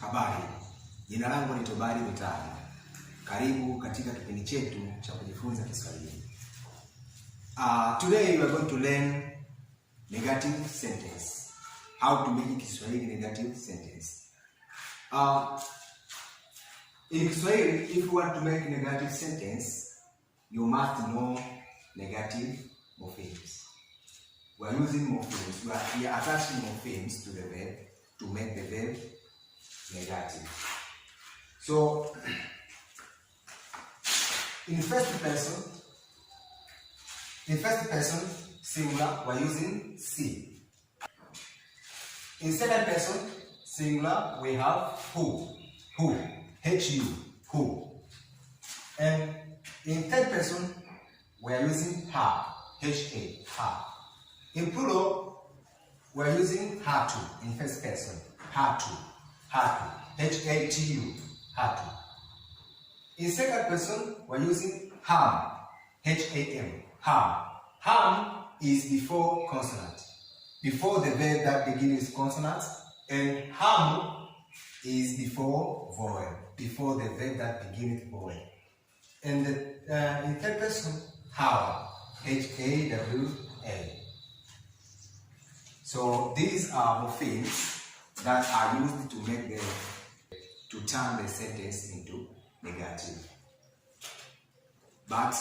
Habari, jina langu ni Tobari Mitali. Karibu katika kipindi chetu cha kujifunza Kiswahili. Today we are going to learn negative sentence. How to make Kiswahili negative sentence. In Kiswahili, if you want to make negative sentence, you must know negative morphemes. We are using morphemes. We are attaching morphemes to the verb to make the verb negative. So, in first person singular, we are using C. In second person singular, we have who, H-U, who. And in third person, we are using her, H-A, her. In plural, we are using her-to in first person, her-to, H-A-T-U, her-to. In second person, we are using ham, H-A-M, ham. Ham is before consonant, before the verb that begins with consonants, and ham is before vowel, before the verb that begins with vowel. And in third person, how, H-A-W-L. So these are morphemes that are used to make to turn the sentence into negative. But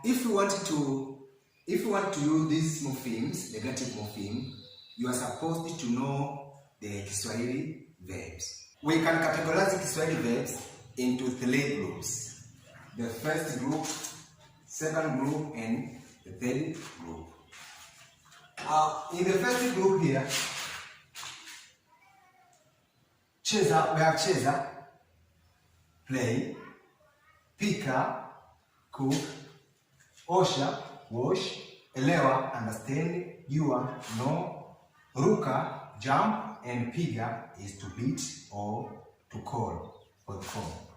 if you want to use these morphemes, negative morpheme, you are supposed to know the Kiswahili verbs. We can categorize the Kiswahili verbs into three groups: the first group, second group, and the third group. In the first group here, cheza, we have cheza, play, pika, cook, osha, wash, elewa, understand, jua, know, ruka, jump, and piga is to beat or to call, or call.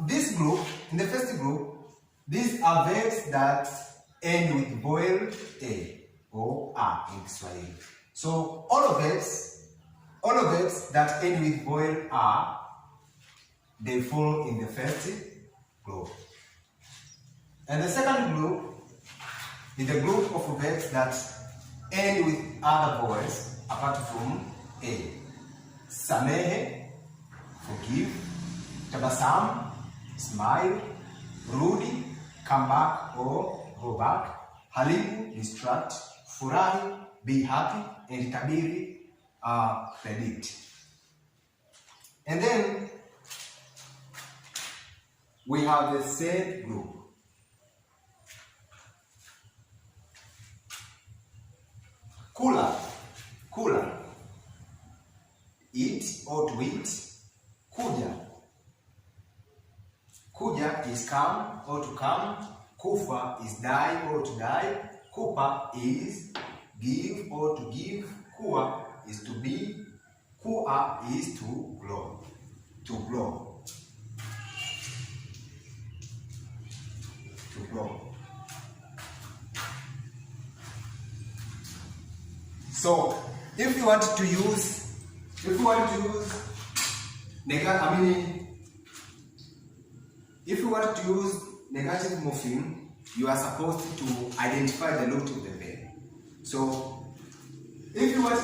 This group, in the first group, these are verbs that end with vowel A or A in Swahili. So all of verbs that end with vowel A, they fall in the first group. And the second group is the group of verbs that end with other vowels apart from A. Samehe, forgive, tabasam, smile, rudi, come back or go back, haribu, distract, furahi, be happy, and tabiri, predict. And then we have the third group. Kula, eat or to eat. Kuja is come or to come. Kufa is die or to die. Kupa is give or to give. Kua is to be. Kua is to grow. To grow. To grow. So, if you want to use negative morpheme, you are supposed to identify the root of the verb. So, if you want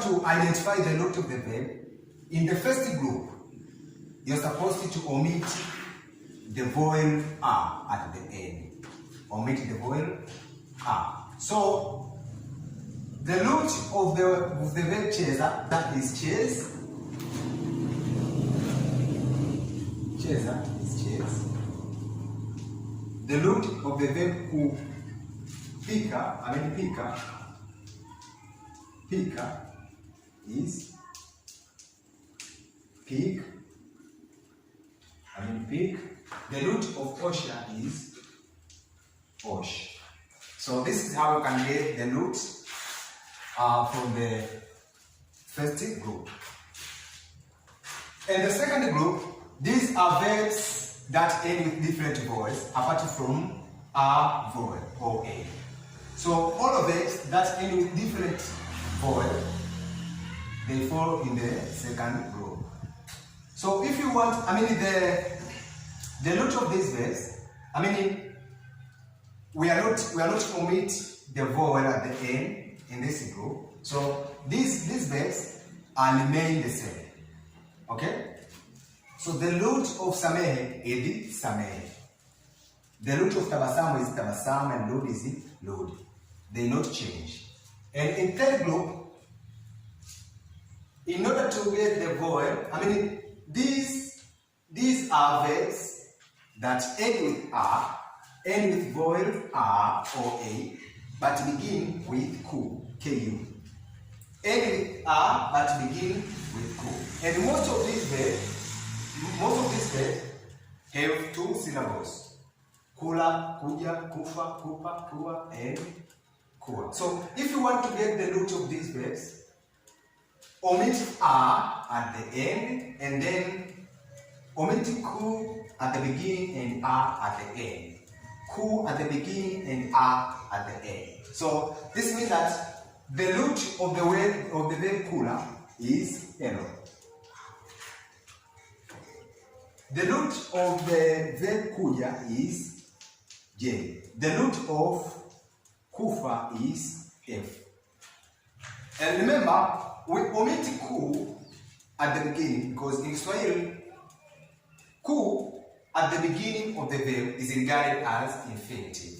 to identify the root of the verb, in the first group, you are supposed to omit the vowel A at the end. Omit the vowel A. So, the root of the verb cheza, that is chase. Cheza is chase. The root of the verb who, pika is pig. Pig. The root of osha is osh. So this is how we can get the root from the first group. And the second group, these are verbs that end with different vowels apart from a vowel or a. So all of verbs that end with different vowel they fall in the second group. So if you want, the root of this verbs, we are not omit the vowel at the end in this group. So these verbs are remain the same. Okay? So the root of samehe is samehe. The root of tabasamu is tabasam, and lud is lud. They not change. And in third group, in order to get the vowel, these are verbs that end with R, end with vowel R or A, but begin with ku, ku. End with R, but begin with ku. And most of these verbs have two syllables. Kula, kuja, kufa, kupa, kua, and kua. So if you want to get the root of these verbs, omit R at the end, and then omit ku at the beginning and R at the end. Ku at the beginning and R at the end. So this means that the root of the verb kula is yellow. The root of the verb kuja is J. The root of kufa is F. And remember, we omit ku at the beginning because in Swahili, ku at the beginning of the verb is regarded as infinitive.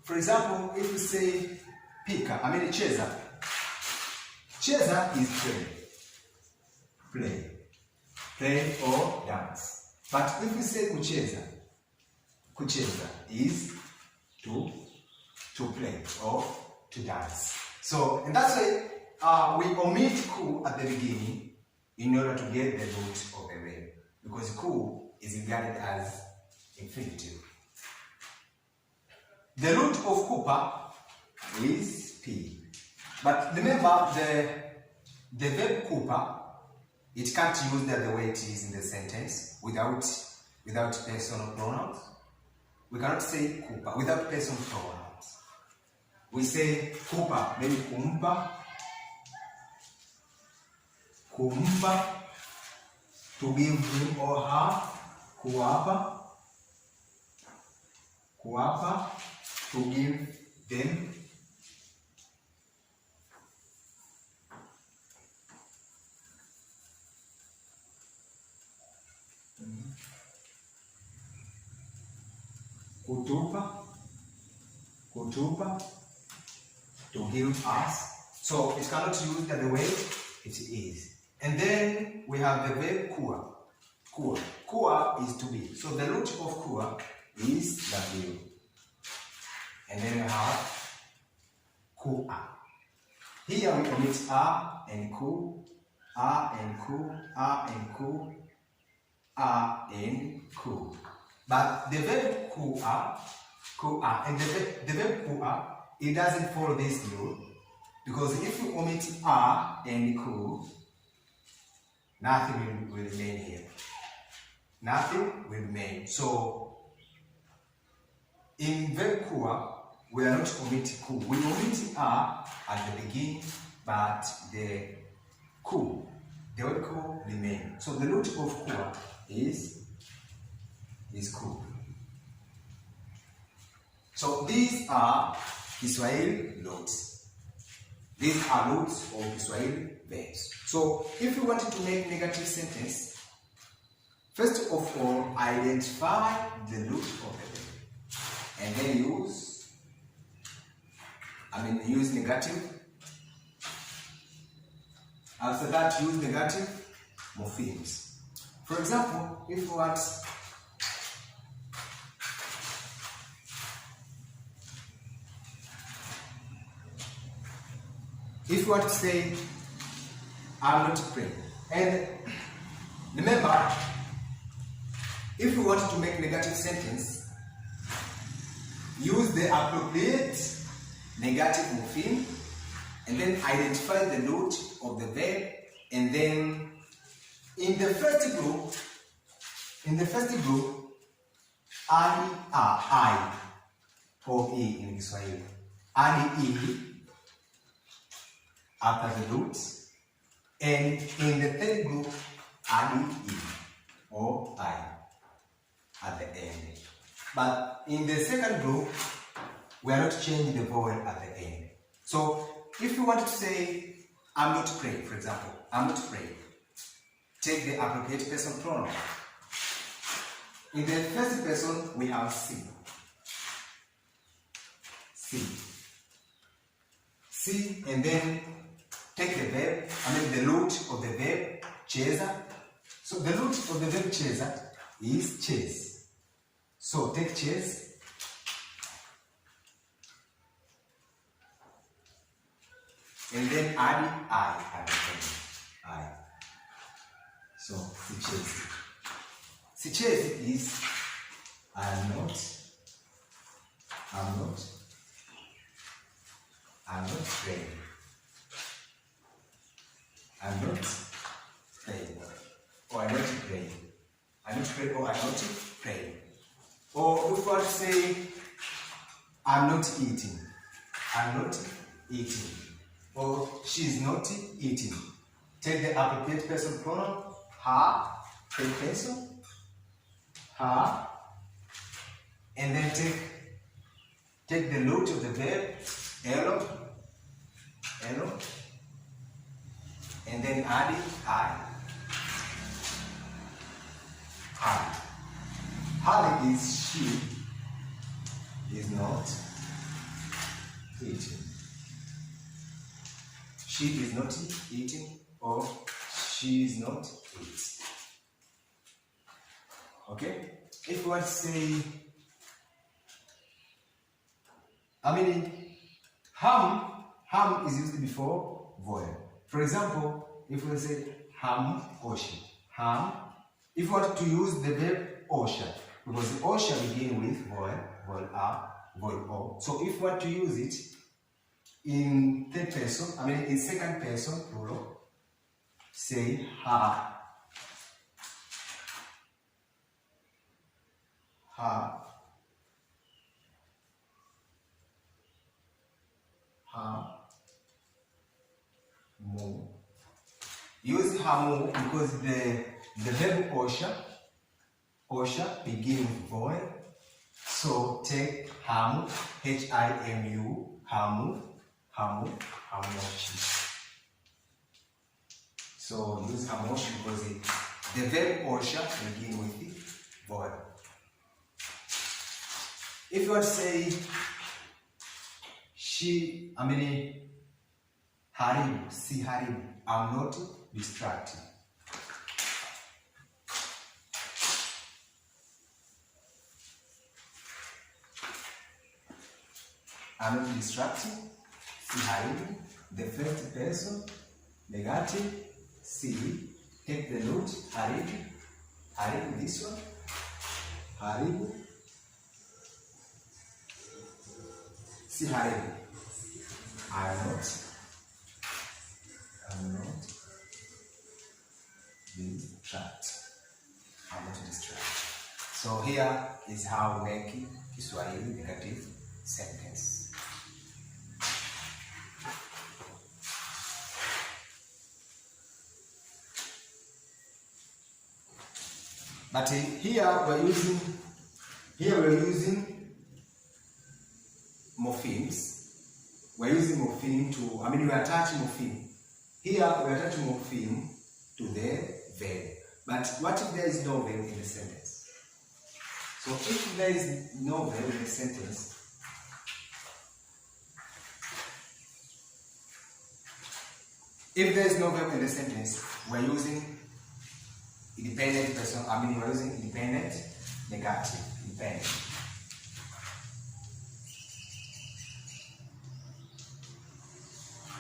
For example, if we say pika, cheza. Cheza is play or dance. But if we say kucheza, kucheza is to play or to dance. So, and that's why we omit ku at the beginning in order to get the root of the verb, because ku is regarded as infinitive. The root of kupa is P. But remember, the verb kupa, it can't use that the way it is in the sentence without personal pronouns. We cannot say kupa without personal pronouns. We say kupa, maybe kumpa, to give him or her, kuapa, to give them. Kutupa, to give us. So it cannot use that the way it is. And then we have the verb kua. Kua is to be. So the root of kua is W. And then we have kua. Here we omit a and ku, a and ku, a and ku, a and ku. But the verb kua, and the verb kua, it doesn't follow this rule, because if you omit a and ku, nothing will remain here. Nothing will remain. So in verb kua, we are not omitting ku. We omit a at the beginning, but the word ku remains. So the root of kua is ku. So these are Kiswahili roots. These are roots of Kiswahili verbs. So if you wanted to make negative sentence, first of all, identify the root of the verb, and then use negative. After that, use negative morphemes. For example, if you want to say, I'm not praying. And remember, if you want to make negative sentence, use the appropriate negative morpheme, and then identify the root of the verb, and then in the first group, I or E in Kiswahili. E after the root, And in the third group, add E or I at the end. But in the second group, we are not changing the vowel at the end. So if you want to say, I'm not praying, for example, I'm not praying, take the appropriate person pronoun. In the first person, we have C. C, and then take the verb, the root of the verb, cheza. So the root of the verb cheza is chase. So take chase. And then add I at the end. I. So sichezi. Sichezi is I'm not praying. I'm not praying. Or I'm not praying. I'm not praying or I'm not praying. Or if I say I'm not eating. I'm not eating. Or she's not eating. Take the appropriate person pronoun, her, third person, her, and then take the root of the verb, elo, and then add I. Her is she is not eating. She is not eating or she is not eating. Okay? If you want to say, ham is used before vowel. For example, if we say ham oshi, ham, if you want to use the verb osha, because the osha begin with vowel a, vowel o. So if you want to use it in third person, in second person plural, say ha. Mu. Use hamu because the verb osha begin with vowel. So take hamu, H-I-M-U, hamu, hamoshi. So use hamoshi because the verb osha begin with the vowel. If you want to say she, haribu, si haribu, I'm not distracted. I'm not distracted, si haribu, the first person, negative, si, take the root, haribu, this one, haribu, si haribu, I'm not distracted. I'm not distracted. So here is how we make Kiswahili negative sentence. But here we're using morphemes. We're using morpheme to, we attach morpheme. Here we attach morpheme to the verb. But what if there is no verb in the sentence? So if there is no verb in the sentence, we're using independent person, we're using independent, negative, independent.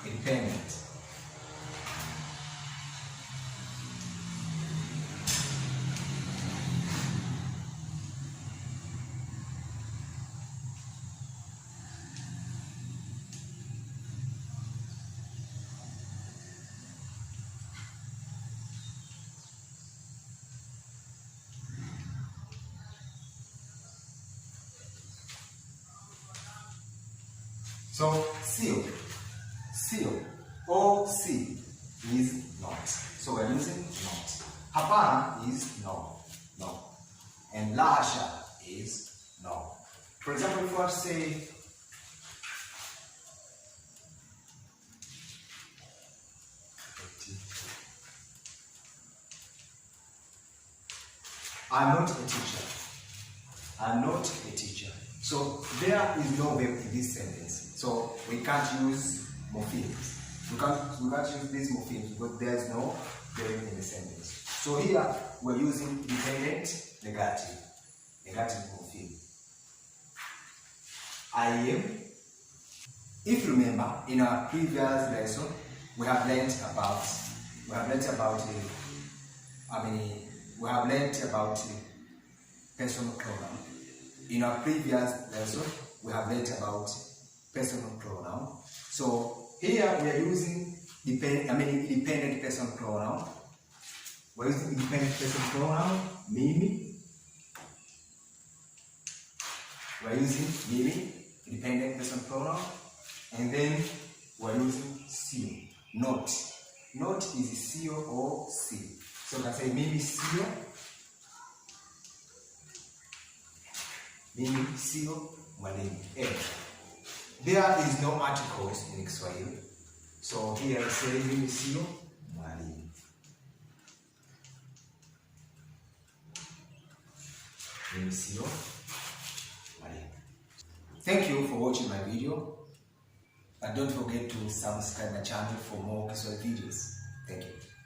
Independent. So seal, O-C, is not. So we're using not. Hapana is no. No. And la hasha is no. For example, if I say I'm not a teacher. I'm not a teacher. So there is no verb in this sentence. So we can't use morphemes. We can't use these morphemes because there is no verb in the sentence. So here we're using dependent negative morpheme. I am. If you remember, in our previous lesson, we have learned about personal pronoun. In our previous lesson, we have learned about personal pronoun. So here we are using independent personal pronoun. We're using independent personal pronoun, mimi. We're using mimi, independent personal pronoun. And then we're using sio, not. Not is sio or si. So you can say mimi sio. Mimi sio mwalimu. There is no articles in Kiswahili. So here I say mimi sio mwalimu. Mimi sio mwalimu. Thank you for watching my video. And don't forget to subscribe my channel for more Kiswahili videos. Thank you.